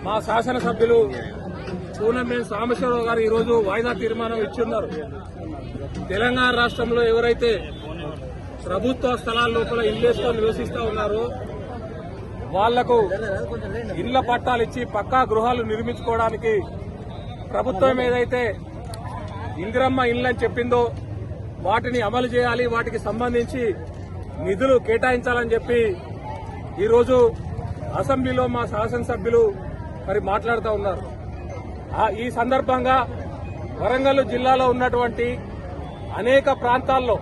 మా శాసనసభ్యులు కూనంనేని సాంబశివరావు గారు ఈరోజు వాయిదా తీర్మానం ఇచ్చున్నారు. తెలంగాణ రాష్ట్రంలో ఎవరైతే ప్రభుత్వ స్థలాల లోపల ఇల్లేసుకొని నివసిస్తా ఉన్నారో వాళ్లకు ఇళ్ల పట్టాలు ఇచ్చి పక్కా గృహాలు నిర్మించుకోవడానికి ప్రభుత్వం ఏదైతే ఇందిరమ్మ ఇళ్లని చెప్పిందో వాటిని అమలు చేయాలి, వాటికి సంబంధించి నిధులు కేటాయించాలని చెప్పి ఈరోజు అసెంబ్లీలో మా శాసనసభ్యులు మరి మాట్లాడుతూ ఉన్నారు. ఈ సందర్భంగా వరంగల్ జిల్లాలో ఉన్నటువంటి అనేక ప్రాంతాల్లో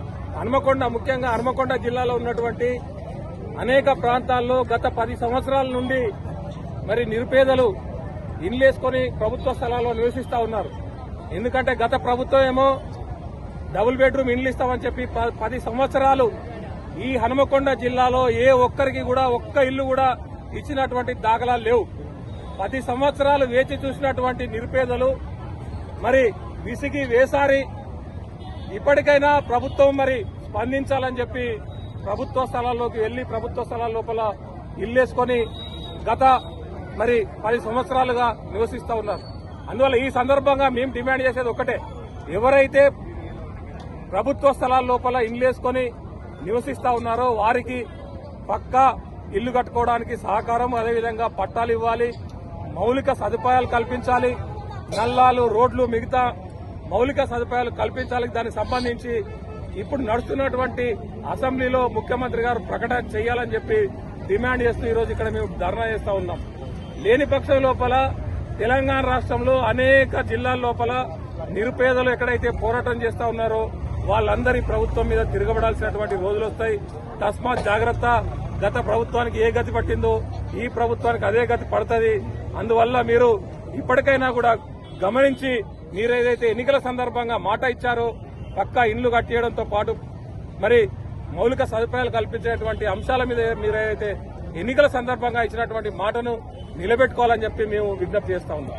ముఖ్యంగా హన్మకొండ జిల్లాలో ఉన్నటువంటి అనేక ప్రాంతాల్లో గత 10 సంవత్సరాల నుండి మరి నిరుపేదలు ఇళ్లేసుకొని ప్రభుత్వ స్థలాల్లో నివసిస్తా ఉన్నారు. ఎందుకంటే గత ప్రభుత్వం ఏమో డబుల్ బెడ్రూమ్ ఇండ్లు ఇస్తామని చెప్పి 10 సంవత్సరాలు ఈ హన్మకొండ జిల్లాలో ఏ ఒక్కరికి కూడా ఒక్క ఇల్లు కూడా ఇచ్చినటువంటి దాఖలాలు లేవు. 10 సంవత్సరాలు వేచి చూసినటువంటి నిరుపేదలు మరి విసిగి వేసారి ఇప్పటికైనా ప్రభుత్వం మరి స్పందించాలని చెప్పి ప్రభుత్వ స్థలాల్లోకి వెళ్లి ప్రభుత్వ స్థలాల లోపల ఇల్లేసుకొని గత మరి 10 సంవత్సరాలుగా నివసిస్తా ఉన్నారు. అందువల్ల ఈ సందర్భంగా మేము డిమాండ్ చేసేది ఒక్కటే, ఎవరైతే ప్రభుత్వ స్థలాల లోపల ఇల్లేసుకొని నివసిస్తా ఉన్నారో వారికి పక్కా ఇల్లు కట్టుకోవడానికి సహకారం, అదేవిధంగా పట్టాలు ఇవ్వాలి, మౌలిక సదుపాయాలు కల్పించాలి, నల్లాలు, రోడ్లు, మిగతా మౌలిక సదుపాయాలు కల్పించాలి. దానికి సంబంధించి ఇప్పుడు నడుస్తున్నటువంటి అసెంబ్లీలో ముఖ్యమంత్రి గారు ప్రకటన చేయాలని చెప్పి డిమాండ్ చేస్తూ ఈరోజు ఇక్కడ మేము ధర్నా చేస్తా ఉన్నాం. లేని పక్షం లోపల తెలంగాణ రాష్ట్రంలో అనేక జిల్లాల లోపల నిరుపేదలు ఎక్కడైతే పోరాటం చేస్తా ఉన్నారో వాళ్ళందరి ప్రభుత్వం మీద తిరగబడాల్సినటువంటి రోజులు వస్తాయి. తస్మాత్ జాగ్రత్త. గత ప్రభుత్వానికి ఏ గతి పట్టిందో ఈ ప్రభుత్వానికి అదే గతి పడుతుంది. అందువల్ల మీరు ఇప్పటికైనా కూడా గమనించి మీరేదైతే ఎన్నికల సందర్భంగా మాట ఇచ్చారో పక్కా ఇండ్లు కట్టేయడంతో పాటు మరి మౌలిక సదుపాయాలు కల్పించేటువంటి అంశాల మీద మీరేదైతే ఎన్నికల సందర్భంగా ఇచ్చినటువంటి మాటను నిలబెట్టుకోవాలని చెప్పి మేము విజ్ఞప్తి చేస్తా ఉన్నాం.